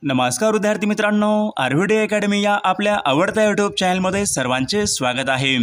नमस्कार विद्यार्थी मित्रांनो, आरव्हीडी अकॅडमी या आपल्या आवडत्या यूट्यूब चॅनलमध्ये सर्वांचे स्वागत आहे।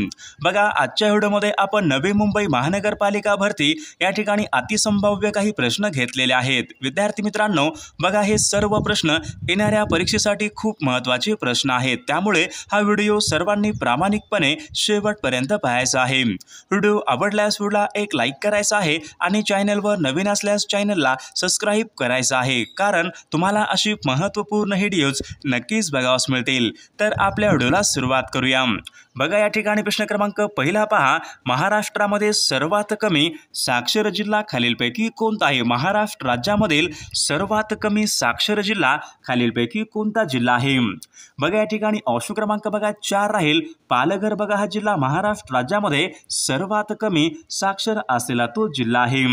बघा, आजच्या व्हिडिओमध्ये आपण नवी मुंबई महानगरपालिका भरती या ठिकाणी अतिसंभाव्य काही प्रश्न घेतलेले आहेत। विद्यार्थी मित्रांनो, बघा, हे सर्व प्रश्न येणाऱ्या परीक्षेसाठी खूप महत्त्वाचे प्रश्न आहेत, त्यामुळे हा व्हिडिओ सर्वांनी प्रामाणिकपणे शेवटपर्यंत पाहायचा आहे। व्हिडिओ आवडल्यास व्हिडिओला एक लाईक करायचा आहे आणि चॅनलवर नवीन असल्यास चॅनलला सबस्क्राइब करायचं आहे, कारण तुम्हाला अशी महत्त्वपूर्ण व्हिडिओज नक्कीच बघावयास मिळतील। तर आपल्या व्हिडिओला सुरुवात करूया। बघा, या ठिकाणी प्रश्न क्रमांक पहिला पहा, महाराष्ट्रामध्ये सर्वात कमी साक्षर जिल्हा खालीलपैकी कोणता आहे? महाराष्ट्र राज्यामधील सर्वात कमी साक्षर जिल्हा खालीलपैकी कोणता जिल्हा आहे? बघा, या ठिकाणी ऑप्शन क्रमांक बघा 4 राहील पालघर। बघा, हा जिल्हा महाराष्ट्र राज्यामध्ये सर्वात कमी साक्षर असलेला तो जिल्हा आहे।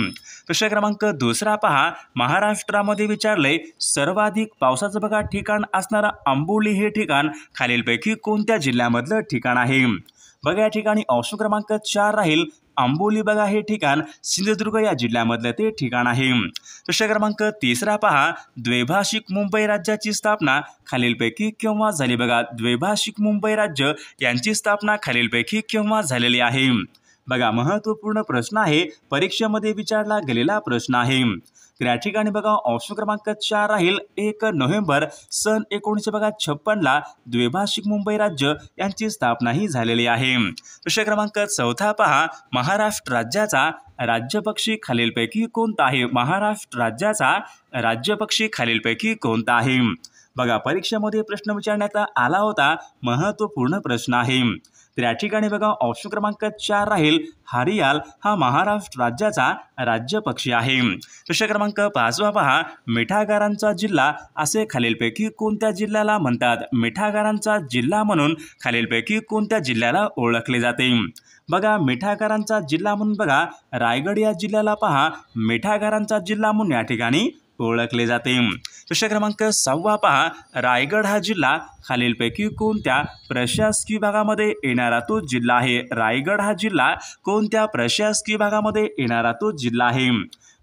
प्रश्न क्रमांक दुसरा पहा, महाराष्ट्रामध्ये विचारले सर्वाधिक पावसाचं बघा ठिकाण असणारा आंबोली हे ठिकाण खालीलपैकी कोणत्या जिल्ह्यामधलं ठिकाण आहे? बघा, या ठिकाणी ऑप्शन क्रमांक 4 राहील आंबोली। बघा, हे ठिकाण सिंधुदुर्ग या जिल्ह्यामधलं ते ठिकाण आहे। प्रश्न क्रमांक तिसरा पहा, द्वैभाषिक मुंबई राज्याची स्थापना खालीलपैकी केव्हा झाली? बघा, द्वैभाषिक मुंबई राज्य यांची स्थापना खालीलपैकी केव्हा झालेली आहे? बघा, महत्त्वपूर्ण प्रश्न आहे, परीक्षेमध्ये विचारला गेलेला प्रश्न आहे। तर या ठिकाणी बघा, ऑप्शन क्रमांक 4 राहील 1 नोव्हेंबर सन 1956 द्वैभाषिक मुंबई राज्य यांची स्थापना ही झालेली आहे। प्रश्न क्रमांक चौथा पहा, महाराष्ट्र राज्याचा राज्यपक्षी खालीलपैकी कोणता आहे? महाराष्ट्र राज्याचा राज्यपक्षी खालीलपैकी कोणता आहे? बघा, परीक्षेमध्ये प्रश्न विचारण्यात आला होता, महत्त्वपूर्ण प्रश्न आहे। तर या ठिकाणी बघा, ऑप्शन क्रमांक 4 राहील हरियाल हा महाराष्ट्र राज्याचा राज्यपक्षी आहे। प्रश्न क्रमांक 5 पहा, मिठागरांचा जिल्हा असे खालीलपैकी कोणत्या जिल्ह्याला म्हणतात? मिठागरांचा जिल्हा म्हणून खालीलपैकी कोणत्या जिल्ह्याला ओळखले जाते? बघा, मिठागरांचा जिल्हा म्हणून बघा रायगड या जिल्ह्याला पहा मिठागरांचा जिल्हा म्हणून या ठिकाणी ओळखले जाते। प्रश्न क्रमांक 6 पहा, रायगड हा जिल्हा खालीलपैकी कोणत्या प्रशासकीय भागामध्ये येणारा तो जिल्हा आहे? रायगड हा जिल्हा कोणत्या प्रशासकीय भागामध्ये येणारा तो जिल्हा आहे?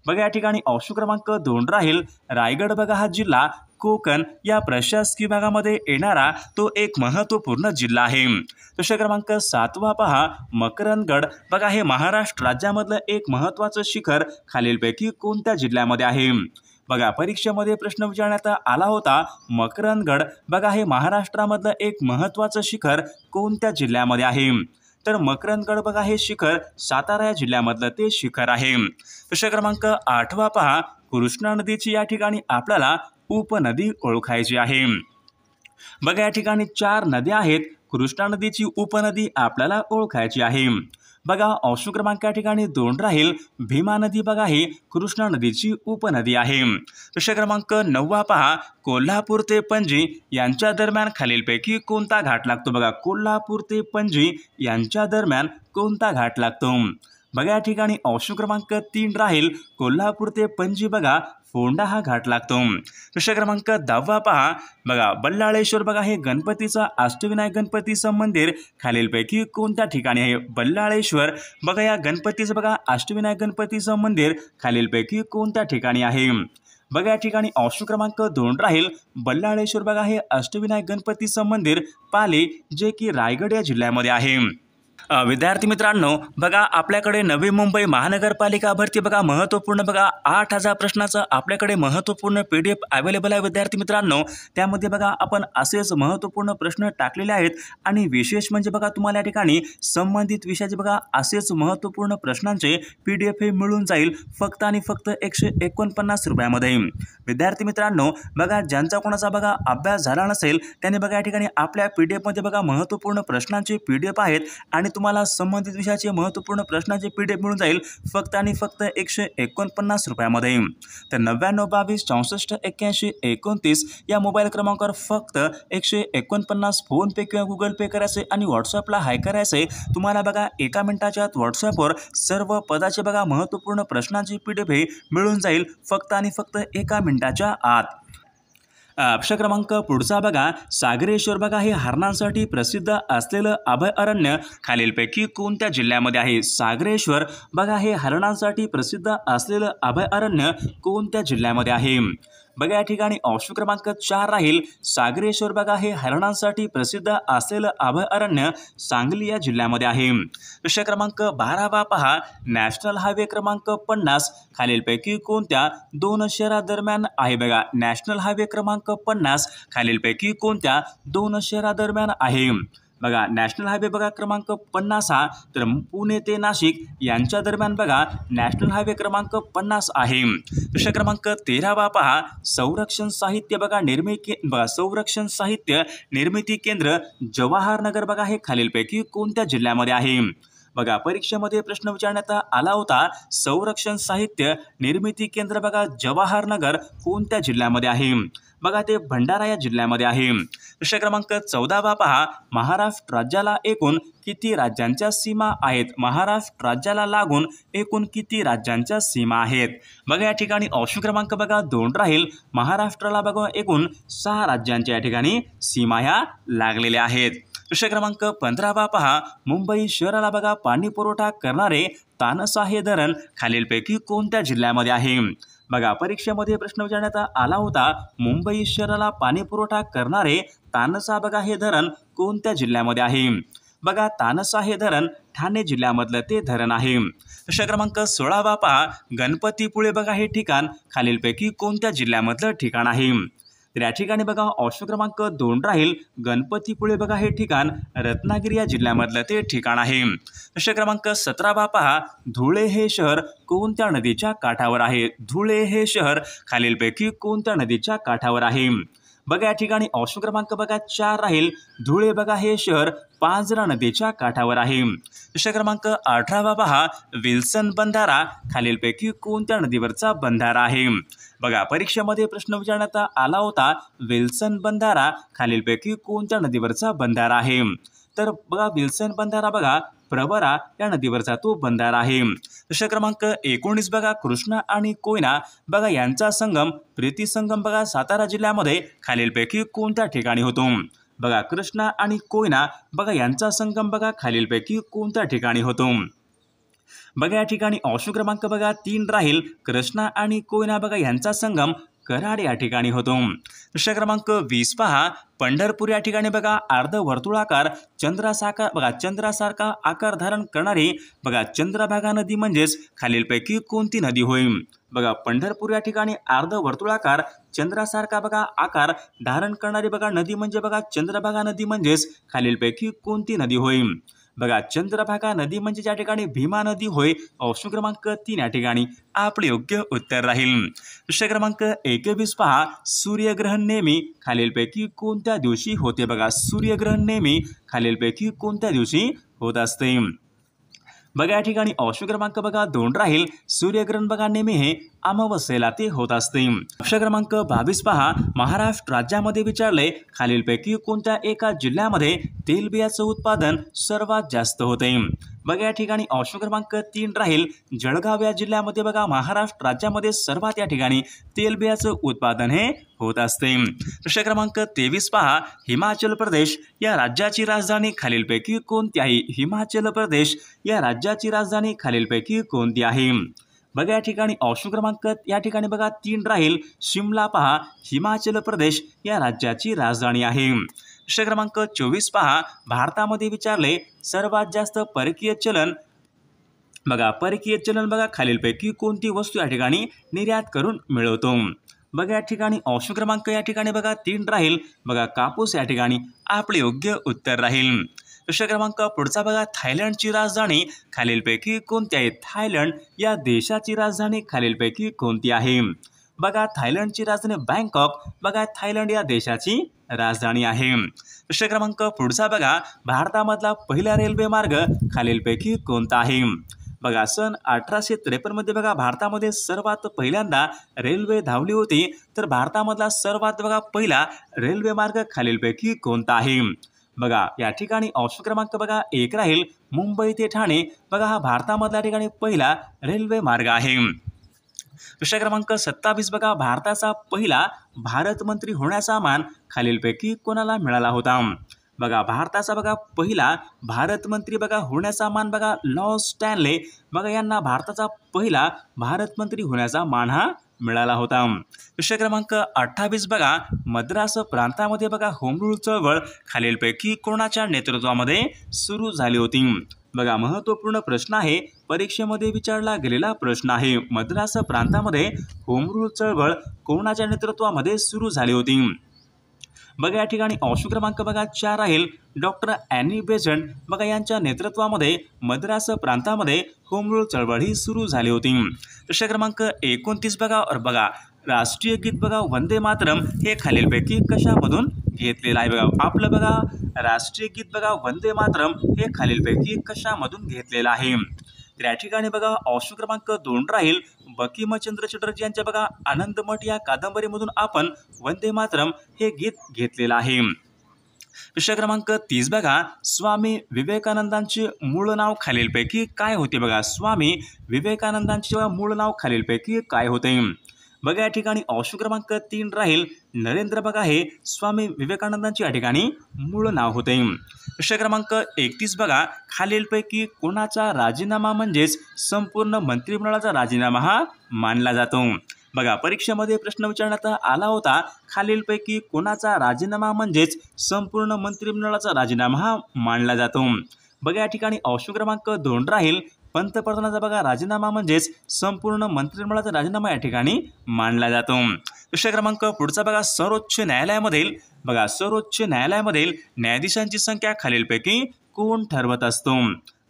बघा, या ठिकाणी ऑप्शन क्रमांक 2 राहील रायगड। बघा, हा जिल्हा कोकण या प्रशासकीय भागामध्ये येणारा तो एक महत्त्वपूर्ण जिल्हा आहे। प्रश्न क्रमांक 7 पहा, मकरंदगड। बघा, हे महाराष्ट्र राज्यामधलं एक महत्त्वाचं शिखर खालीलपैकी कोणत्या जिल्ह्यामध्ये आहे? बघा, परीक्षेमध्ये प्रश्न विचारण्यात आला होता, मकरंदगड बघा हे महाराष्ट्रामधलं एक महत्त्वाचं शिखर कोणत्या जिल्ह्यामध्ये आहे? तर मकरंदगड बघा हे शिखर सातारा या जिल्ह्यामधलं ते शिखर आहे। प्रश्न क्रमांक 8 पहा, कृष्णा नदीची या ठिकाणी आपल्याला उपनदी ओळखायची आहे। बघा, या ठिकाणी 4 नद्या आहेत, कृष्णा नदीची उपनदी आपल्याला ओळखायची आहे। बघा, ऑप्शन क्रमांक या ठिकाणी 2 राहील भीमा नदी। बघा, ही कृष्णा नदीची उपनदी आहे। प्रश्न क्रमांक 9 पहा, कोल्हापूर ते पणजी यांच्या दरम्यान खालीलपैकी कोणता घाट लागतो? बघा, कोल्हापूर ते पणजी यांच्या दरम्यान कोणता घाट लागतो? बघा, या ठिकाणी ऑप्शन क्रमांक 3 राहील कोल्हापूर ते पणजी बघा फोंडा हा घाट लागतो। प्रश्न क्रमांक 10 पहा, बघा बल्लाळेश्वर बघा हे गणपतीचा अष्टविनायक गणपतीचं मंदिर खालीलपैकी कोणत्या ठिकाणी आहे? बल्लाळेश्वर बघा या गणपतीचं बघा अष्टविनायक गणपतीचं मंदिर खालीलपैकी कोणत्या ठिकाणी आहे? बघा, या ठिकाणी ऑप्शन क्रमांक 2 राहील बल्लाळेश्वर बघा हे अष्टविनायक गणपतीचं मंदिर पाली, जे की रायगड या जिल्ह्यामध्ये आहे। विद्यार्थी मित्रांनो, बघा आपल्याकडे नवी मुंबई महानगरपालिका भरती बघा महत्त्वपूर्ण बघा 8000 प्रश्नाचं आपल्याकडे महत्त्वपूर्ण PDF अवेलेबल आहे। विद्यार्थी मित्रांनो, त्यामध्ये बघा आपण असेच महत्त्वपूर्ण प्रश्न टाकलेले आहेत आणि विशेष म्हणजे बघा तुम्हाला या ठिकाणी संबंधित विषयाचे बघा असेच महत्त्वपूर्ण प्रश्नांचे PDF हे मिळून जाईल फक्त आणि फक्त 149 रुपयामध्ये। विद्यार्थी मित्रांनो, बघा ज्यांचा कोणाचा बघा अभ्यास झाला नसेल त्याने बघा या ठिकाणी आपल्या PDF मध्ये बघा महत्त्वपूर्ण प्रश्नांचे PDF आहेत आणि तुम्हाला संबंधित विषयाचे महत्त्वपूर्ण प्रश्नांचे PDF मिळून जाईल फक्त आणि फक्त 149 रुपयामध्ये। तर 99 22 64 81 29 या मोबाईल क्रमांकावर फक्त 149 फोनपे किंवा गुगल पे करायचे आणि व्हॉट्सअपला हाय करायचे। तुम्हाला बघा 1 मिनिटाच्या आत व्हॉट्सअपवर सर्व पदाचे बघा महत्त्वपूर्ण प्रश्नांचे PDF हे मिळून जाईल फक्त आणि फक्त 1 मिनिटाच्या आत। प्रश्न क्रमांक पुढचा बघा, सागरेश्वर बघा हे हरणांसाठी प्रसिद्ध असलेलं अभयारण्य खालीलपैकी कोणत्या जिल्ह्यामध्ये आहे? सागरेश्वर बघा हे हरणांसाठी प्रसिद्ध असलेलं अभयारण्य कोणत्या जिल्ह्यामध्ये आहे? बघा या ठिकाणी ऑप्शन क्रमांक 4 राहील सागरेश्वर बघा हे हरणांसाठी प्रसिद्ध असलेलं अभयारण्य सांगली या जिल्ह्यामध्ये आहे। प्रश्न क्रमांक 12 पहा नॅशनल हायवे क्रमांक 50 खालीलपैकी कोणत्या दोन शहरादरम्यान आहे बघा नॅशनल हायवे क्रमांक 50 खालीलपैकी कोणत्या दोन शहरादरम्यान आहे। बघा नॅशनल हायवे बघा क्रमांक 50 हा तर पुणे ते नाशिक यांच्या दरम्यान बघा नॅशनल हायवे क्रमांक 50 आहे। प्रश्न क्रमांक 13 पहा संरक्षण साहित्य बघा संरक्षण साहित्य निर्मिती केंद्र जवाहरनगर बघा हे खालीलपैकी कोणत्या जिल्ह्यामध्ये आहे। बघा परीक्षेमध्ये प्रश्न विचारण्यात आला होता संरक्षण साहित्य निर्मिती केंद्र बघा जवाहरनगर कोणत्या जिल्ह्यामध्ये आहे। बघा ते भंडारा या जिल्ह्यामध्ये आहे। प्रश्न क्रमांक 14 पहा महाराष्ट्र राज्याला एकूण किती राज्यांच्या सीमा आहेत। महाराष्ट्र राज्याला लागून एकूण किती राज्यांच्या सीमा आहेत। बघा या ठिकाणी ऑप्शन क्रमांक बघा 2 राहील महाराष्ट्राला बघा एकूण 6 राज्यांच्या या ठिकाणी सीमा ह्या लागलेल्या आहेत। प्रश्न क्रमांक 15 पहा मुंबई शहराला बघा पाणी पुरवठा करणारे तानसा हे धरण खालीलपैकी कोणत्या जिल्ह्यामध्ये आहे। बघा परीक्षेमध्ये प्रश्न विचारण्यात आला होता मुंबई शहराला पाणी पुरवठा करणारे तानसा बघा हे धरण कोणत्या जिल्ह्यामध्ये आहे। बघा तानसा हे धरण ठाणे जिल्ह्यामधलं ते धरण आहे। प्रश्न क्रमांक 16 पहा गणपतीपुळे बघा हे ठिकाण खालीलपैकी कोणत्या जिल्ह्यामधलं ठिकाण आहे। तर या ठिकाणी बघा ऑप्शन क्रमांक 2 राहील गणपतीपुळे बघा हे ठिकाण रत्नागिरी या जिल्ह्यामधलं ते ठिकाण आहे। प्रश्न क्रमांक 17 पहा धुळे हे शहर कोणत्या नदीच्या काठावर आहे। धुळे हे शहर खालीलपैकी कोणत्या नदीच्या काठावर आहे। बघा या ठिकाणी ऑप्शन क्रमांक बघा 4 राहील धुळे बघा हे शहर पांझरा नदीच्या काठावर आहे। प्रश्न क्रमांक 18 पहा विल्सन बंधारा खालीलपैकी कोणत्या नदीवरचा बंधारा आहे। बघा परीक्षेमध्ये प्रश्न विचारण्यात आला होता विल्सन बंधारा खालीलपैकी कोणत्या नदीवरचा बंधारा आहे। तर बघा विल्सन बंधारा बघा प्रवरा या नदीवरचा तो बंधारा आहे। प्रश्न क्रमांक 19 बघा कृष्णा आणि कोयना बघा यांचा संगम प्रीती संगम बघा सातारा जिल्ह्यामध्ये खालीलपैकी कोणत्या ठिकाणी होतो। बघा कृष्णा आणि कोयना बघा यांचा संगम बघा खालीलपैकी कोणत्या ठिकाणी होतो। बघा या ठिकाणी ऑप्शन क्रमांक बघा 3 राहील कृष्णा आणि कोयना बघा यांचा संगम कराड या ठिकाणी होतो। प्रश्न क्रमांक 20 पहा पंढरपूर या ठिकाणी बघा अर्धवर्तुळाकार चंद्रासारखा आकार धारण करणारी बघा चंद्रभागा नदी म्हणजेच खालीलपैकी कोणती नदी होईल। बघा पंढरपूर या ठिकाणी अर्धवर्तुळाकार चंद्रासारखा बघा आकार धारण करणारी बघा नदी म्हणजे बघा चंद्रभागा नदी म्हणजेच खालीलपैकी कोणती नदी होईल। बघा चंद्रभागा नदी म्हणजे ज्या ठिकाणी भीमा नदी होय ऑप्शन क्रमांक 3 या ठिकाणी आपले योग्य उत्तर राहील। प्रश्न क्रमांक 21 पहा सूर्यग्रहण नेहमी खालीलपैकी कोणत्या दिवशी होते। बघा सूर्यग्रहण नेहमी खालीलपैकी कोणत्या दिवशी होत असते। बघा या ठिकाणी ऑप्शन क्रमांक बघा 2 राहील सूर्यग्रहण बघा नेहमी हे अमावस्येला ते होत असते। प्रश्न क्रमांक 22 पहा महाराष्ट्र राज्यामध्ये विचारले खालीलपैकी कोणत्या एका जिल्ह्यामध्ये तेलबियाचं उत्पादन सर्वात जास्त होते। बघा या ठिकाणी ऑप्शन क्रमांक 3 राहील जळगाव या जिल्ह्यामध्ये बघा महाराष्ट्र राज्यामध्ये सर्वात या ठिकाणी तेलबियाचं उत्पादन हे होत असते। प्रश्न क्रमांक 23 पहा हिमाचल प्रदेश या राज्याची राजधानी खालीलपैकी कोणती आहे। हिमाचल प्रदेश या राज्याची राजधानी खालीलपैकी कोणती आहे। बघा या ठिकाणी ऑप्शन क्रमांक या ठिकाणी बघा 3 राहील शिमला पहा हिमाचल प्रदेश या राज्याची राजधानी आहे। प्रश्न क्रमांक 24 पहा भारतामध्ये विचारले सर्वात जास्त परकीय चलन बघा खालीलपैकी कोणती वस्तू या ठिकाणी निर्यात करून मिळवतो। बघा या ठिकाणी ऑप्शन क्रमांक या ठिकाणी बघा 3 राहील बघा कापूस या ठिकाणी आपले योग्य उत्तर राहील। प्रश्न क्रमांक पुढचा बघा थायलंडची राजधानी खालीलपैकी कोणती आहे। थायलंड या देशाची राजधानी खालीलपैकी कोणती आहे। बघा थायलंडची राजधानी बँकॉक बघा थायलंड या देशाची राजधानी आहे। प्रश्न क्रमांक पुढचा बघा भारतामधला पहिला रेल्वे मार्ग खालीलपैकी कोणता आहे। बघा सन 1853 मध्ये बघा भारतामध्ये सर्वात पहिल्यांदा रेल्वे धावली होती। तर भारतामधला सर्वात बघा पहिला रेल्वे मार्ग खालीलपैकी कोणता आहे। बघा या ठिकाणी ऑप्शन क्रमांक बघा 1 राहील मुंबई ते ठाणे बघा हा भारतामधल्या ठिकाणी पहिला रेल्वे मार्ग आहे। प्रश्न क्रमांक 27 बघा भारताचा पहिला भारत मंत्री होण्याचा मान खालीलपैकी कोणाला मिळाला होता। बघा भारताचा बघा पहिला भारत मंत्री बघा होण्याचा मान बघा लॉर्ड स्टॅनले बघा यांना भारताचा पहिला भारत मंत्री होण्याचा मान हा मिळाला होता। प्रश्न क्रमांक 28 बघा, मद्रास प्रांतामध्ये बघा होम रूल चळवळ खालीलपैकी कोणाच्या नेतृत्वामध्ये सुरू झाली होती? बघा महत्त्वपूर्ण प्रश्न आहे, परीक्षेमध्ये विचारला गेलेला प्रश्न आहे। मद्रास प्रांतामध्ये होम रूल चळवळ कोणाच्या नेतृत्वामध्ये सुरू झाली होती? बघा या ठिकाणी ऑप्शन क्रमांक बघा 4 राहील, डॉक्टर ॲनी बेझंट बघा यांच्या नेतृत्वामध्ये मद्रास प्रांतामध्ये होम रूल चळवळ ही सुरू झाली होती। प्रश्न क्रमांक 29 बघा राष्ट्रीय गीत बघा वंदे मातरम हे खालीलपैकी कशामधून घेतलेलं आहे? बघा आपलं बघा राष्ट्रीय गीत बघा वंदे मातरम हे खालीलपैकी कशामधून घेतलेलं आहे? तर या ठिकाणी बघा ऑप्शन क्रमांक 2 राहील, बंकिमचंद्र चटर्जी यांच्या बघा आनंदमठ या कादंबरीमधून आपण वंदे मातरम हे गीत घेतलेलं आहे। प्रश्न क्रमांक 30 बघा, स्वामी विवेकानंदांचे मूळ नाव खालीलपैकी काय होते? बघा स्वामी विवेकानंदांचे मूळ नाव खालीलपैकी काय होते? बघा या ठिकाणी ऑप्शन क्रमांक 3 राहील, नरेंद्र बघा हे स्वामी विवेकानंदांचे या ठिकाणी मूळ नाव होते। प्रश्न क्रमांक 31 बघा, खालीलपैकी कोणाचा राजीनामा म्हणजेच संपूर्ण मंत्रिमंडळाचा राजीनामा हा मानला जातो? बघा परीक्षेमध्ये प्रश्न विचारण्यात आला होता, खालीलपैकी कोणाचा राजीनामा म्हणजेच संपूर्ण मंत्रिमंडळाचा राजीनामा हा मानला जातो? बघा या ठिकाणी ऑप्शन क्रमांक 2 राहील, पंतप्रधानाचा बघा राजीनामा म्हणजेच संपूर्ण मंत्रिमंडळाचा राजीनामा या ठिकाणी मानला जातो। प्रश्न क्रमांक पुढचा बघा, सर्वोच्च न्यायालयामधील न्यायाधीशांची संख्या खालीलपैकी कोण ठरवत असतो?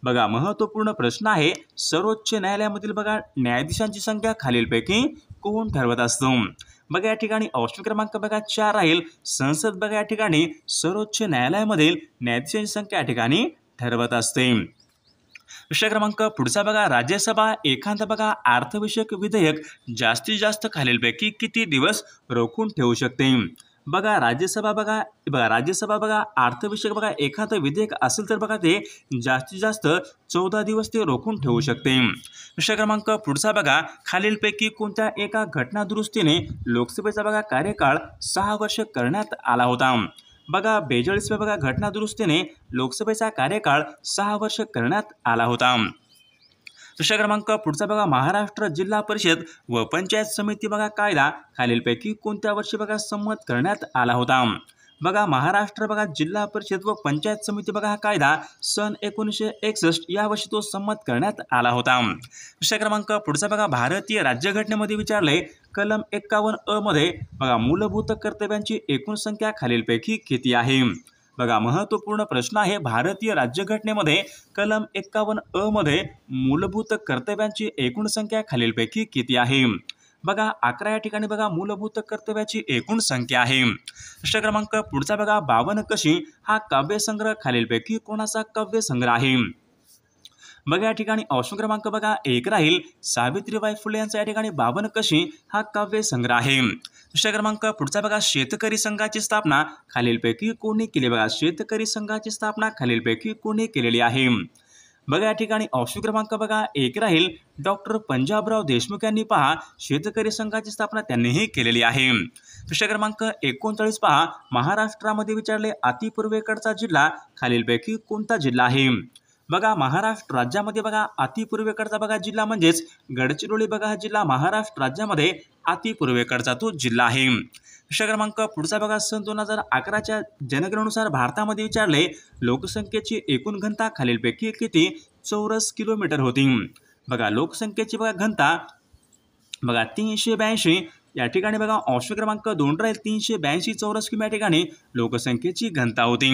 बघा महत्त्वपूर्ण प्रश्न आहे, सर्वोच्च न्यायालयामधील बघा न्यायाधीशांची संख्या खालीलपैकी कोण ठरवत असतो? बघा या ठिकाणी ऑप्शन क्रमांक बघा 4 राहील, संसद बघा या ठिकाणी सर्वोच्च न्यायालयामधील न्यायाधीशांची संख्या या ठिकाणी ठरवत असते। प्रश्न क्रमांक पुढचा बघा, राज्यसभा एखादं बघा अर्थविषयक विधेयक जास्तीत जास्त खालीलपैकी किती दिवस रोखून ठेवू शकते? बघा राज्यसभा बघा अर्थविषयक बघा एखादं विधेयक असेल तर बघा ते जास्तीत जास्त 14 दिवस ते रोखून ठेवू शकते। प्रश्न क्रमांक पुढचा बघा, खालीलपैकी कोणत्या एका घटना दुरुस्तीने लोकसभेचा बघा कार्यकाळ 6 वर्ष करण्यात आला होता? बघा 42व्या बघा घटना दुरुस्तीने लोकसभेचा कार्यकाळ 6 वर्ष करण्यात आला होता। प्रश्न क्रमांक पुढचा बघा, महाराष्ट्र जिल्हा परिषद व पंचायत समिती बघा कायदा खालीलपैकी कोणत्या वर्षी बघा संमत करण्यात आला होता? बघा महाराष्ट्र बघा जिल्हा परिषद व पंचायत समिती बघा हा कायदा सन 1961 या वर्षी तो संमत करण्यात आला होता। प्रश्न क्रमांक पुढचा बघा, भारतीय राज्यघटनेमध्ये विचारले, कलम 51 मध्ये बघा मूलभूत कर्तव्यांची एकूण संख्या खालीलपैकी किती आहे? बघा महत्त्वपूर्ण प्रश्न आहे, भारतीय राज्यघटनेमध्ये कलम 51 मध्ये मूलभूत कर्तव्यांची एकूण संख्या खालीलपैकी किती आहे? बघा 11 या ठिकाणी बघा मूलभूत कर्तव्याची एकूण संख्या आहे। प्रश्न क्रमांक पुढचा बघा, 52 कशी हा काव्यसंग्रह खालीलपैकी कोणाचा काव्यसंग्रह आहे? बघा या ठिकाणी ऑप्शन क्रमांक बघा 1 राहील, सावित्रीबाई फुले यांचा या ठिकाणी 52 कशी हा काव्यसंग्रह आहे। प्रश्न क्रमांक पुढचा बघा, शेतकरी संघाची स्थापना खालीलपैकी कोणी केली? बघा शेतकरी संघाची स्थापना खालीलपैकी कोणी केलेली आहे? बघा या ठिकाणी ऑप्शन क्रमांक बघा 1 राहील, डॉक्टर पंजाबराव देशमुख यांनी पहा शेतकरी संघाची स्थापना त्यांनीही केलेली आहे। प्रश्न क्रमांक 39 पहा, महाराष्ट्रामध्ये विचारले, अतिपूर्वेकडचा जिल्हा खालीलपैकी कोणता जिल्हा आहे? बघा महाराष्ट्र राज्यामध्ये बघा अतिपूर्वेकडचा बघा जिल्हा म्हणजेच गडचिरोली बघा हा जिल्हा महाराष्ट्र राज्यामध्ये अतिपूर्वेकडचा तो जिल्हा आहे। प्रश्न क्रमांक पुढचा बघा, सन 2011च्या जनगणनेनुसार भारतामध्ये विचारले, लोकसंख्येची एकूण घनता खालीलपैकी किती चौरस किलोमीटर होती? बघा लोकसंख्येची बघा घनता बघा 382 या ठिकाणी बघा ऑप्शन क्रमांक 2 राहील, 382 चौरस किमी या ठिकाणी लोकसंख्येची घनता होती।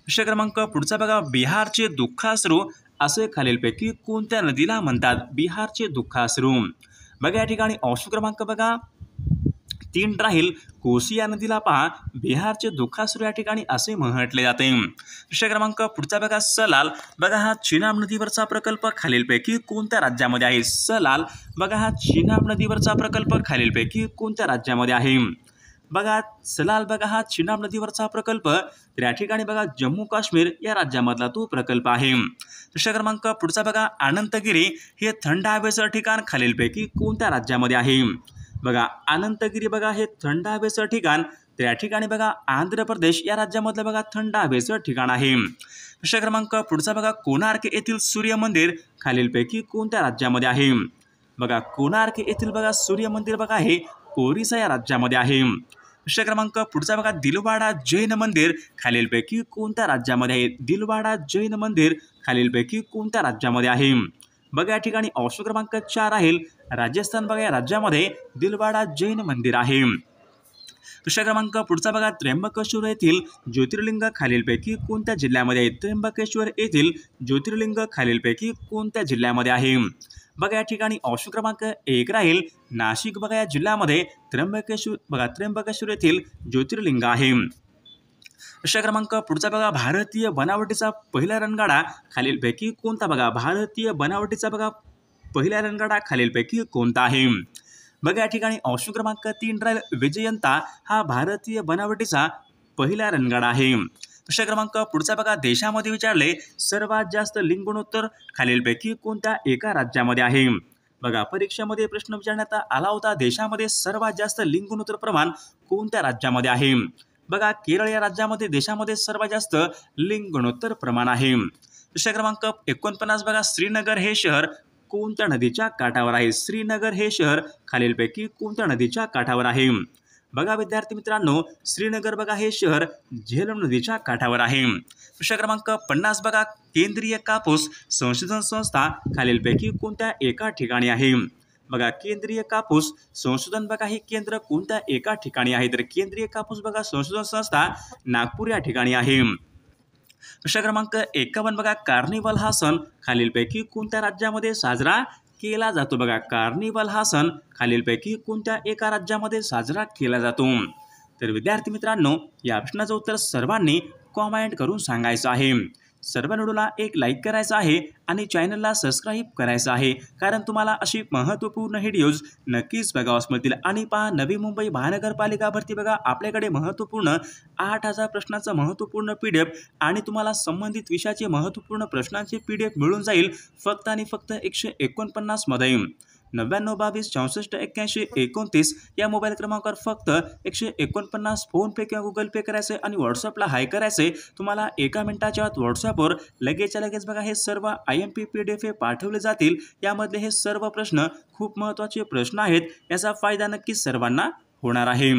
प्रश्न क्रमांक पुढचा बघा, बिहारचे दुःखाश्रू असे खालीलपैकी कोणत्या नदीला म्हणतात? बिहारचे दुःखाश्रू बघा या ठिकाणी ऑप्शन क्रमांक बघा 3 राहील, कोसी या नदीला पहा बिहारचे दुःखाश्रू या ठिकाणी असे म्हटले जाते। प्रश्न क्रमांक पुढचा बघा, सलाल बघा हा चिनाब नदीवरचा प्रकल्प खालीलपैकी कोणत्या राज्यामध्ये आहे? सलाल बघा हा चिनाब नदीवरचा प्रकल्प खालीलपैकी कोणत्या राज्यामध्ये आहे? बघा सलाल बघा हा चिनाब नदीवरचा प्रकल्प तर या ठिकाणी बघा जम्मू काश्मीर या राज्यामधला तो प्रकल्प आहे। प्रश्न क्रमांक पुढचा बघा, अनंतगिरी हे थंड हवेचं ठिकाण खालीलपैकी कोणत्या राज्यामध्ये आहे? बघा अनंतगिरी बघा हे थंड हवेचं ठिकाण तर या ठिकाणी बघा आंध्र प्रदेश या राज्यामधलं बघा थंड हवेचं ठिकाण आहे। प्रश्न क्रमांक पुढचा बघा, कोणार्क येथील सूर्य मंदिर खालीलपैकी कोणत्या राज्यामध्ये आहे? बघा कोणार्क येथील बघा सूर्य मंदिर बघा हे ओरिसा या राज्यामध्ये आहे. प्रश्न क्रमांक पुढचा बघा दिलवाडा जैन मंदिर खालीलपैकी कोणत्या राज्यामध्ये आहे? दिलवाडा जैन मंदिर खालीलपैकी कोणत्या राज्यामध्ये आहे? बघा या ठिकाणी ऑप्शन क्रमांक 4 राहील राजस्थान बघा या राज्यामध्ये दिलवाडा जैन मंदिर आहे. प्रश्न क्रमांक पुढचा बघा त्र्यंबकेश्वर येथील ज्योतिर्लिंग खालीलपैकी कोणत्या जिल्ह्यामध्ये आहे? त्र्यंबकेश्वर येथील ज्योतिर्लिंग खालीलपैकी कोणत्या जिल्ह्यामध्ये आहे? बघा या ठिकाणी ऑप्शन क्रमांक 1 राहील नाशिक बघा या जिल्ह्यामध्ये त्र्यंबकेश्वर येथील ज्योतिर्लिंग आहे. प्रश्न क्रमांक पुढचा बघा भारतीय बनावटीचा पहिला रणगाडा खालीलपैकी कोणता? बघा भारतीय बनावटीचा बघा पहिला रणगाडा खालीलपैकी कोणता आहे? बघा या ठिकाणी ऑप्शन क्रमांक 3 राहील विजयंता हा भारतीय बनावटीचा पहिला रणगाडा आहे. प्रश्न क्रमांक पुढचा बघा देशामध्ये विचारले सर्वात जास्त लिंग गुणोत्तर खालीलपैकी कोणत्या एका राज्यामध्ये आहे? बघा परीक्षेमध्ये प्रश्न विचारण्यात आला होता देशामध्ये सर्वात जास्त लिंग गुणोत्तर प्रमाण कोणत्या राज्यामध्ये आहे? बघा केरळ या राज्यामध्ये देशामध्ये सर्वात जास्त लिंग गुणोत्तर प्रमाण आहे. प्रश्न क्रमांक 49 बघा श्रीनगर हे शहर कोणत्या नदीच्या काठावर आहे? श्रीनगर हे शहर खालीलपैकी कोणत्या नदीच्या काठावर आहे? बघा विद्यार्थी मित्रांनो श्रीनगर बघा हे शहर झेलम नदीच्या काठावर आहे. प्रश्न क्रमांक 50 बघा केंद्रीय कापूस संशोधन संस्था खालीलपैकी कोणत्या एका ठिकाणी आहे? बघा केंद्रीय कापूस संशोधन बघा हे केंद्र कोणत्या एका ठिकाणी आहे? तर केंद्रीय कापूस बघा संशोधन संस्था नागपूर या ठिकाणी आहे. प्रश्न क्रमांक 51 बघा कार्निवल हा सण खालीलपैकी कोणत्या राज्यामध्ये साजरा केला जातो? बघा कार्निवल हा सण खालीलपैकी कोणत्या एका राज्यामध्ये साजरा केला जातो? तर विद्यार्थी मित्रांनो या प्रश्नाचं उत्तर सर्वांनी कॉमेंट करून सांगायचं आहे. सर्व व्हिडिओला एक लाईक करायचं आहे आणि चॅनलला सबस्क्राईब करायचं आहे कारण तुम्हाला अशी महत्त्वपूर्ण व्हिडिओज नक्कीच बघावास मिळतील. आणि पहा नवी मुंबई महानगरपालिका भरती बघा आपल्याकडे महत्त्वपूर्ण 8000 प्रश्नांचा महत्त्वपूर्ण PDF आणि तुम्हाला संबंधित विषयाचे महत्त्वपूर्ण प्रश्नांचे PDF मिळून जाईल फक्त आणि फक्त 149 मध्ये. 99 22 64 81 29 या मोबाईल क्रमांकावर फक्त 149 फोनपे किंवा गुगल पे करायचे आणि व्हॉट्सअपला हाय करायचे. तुम्हाला एका मिनिटाच्या आत व्हॉट्सअपवर लगेचच्या लगेच बघा हे सर्व IMP PDF पाठवले जातील. यामधले हे सर्व प्रश्न खूप महत्त्वाचे प्रश्न आहेत. याचा फायदा नक्कीच सर्वांना होणार आहे.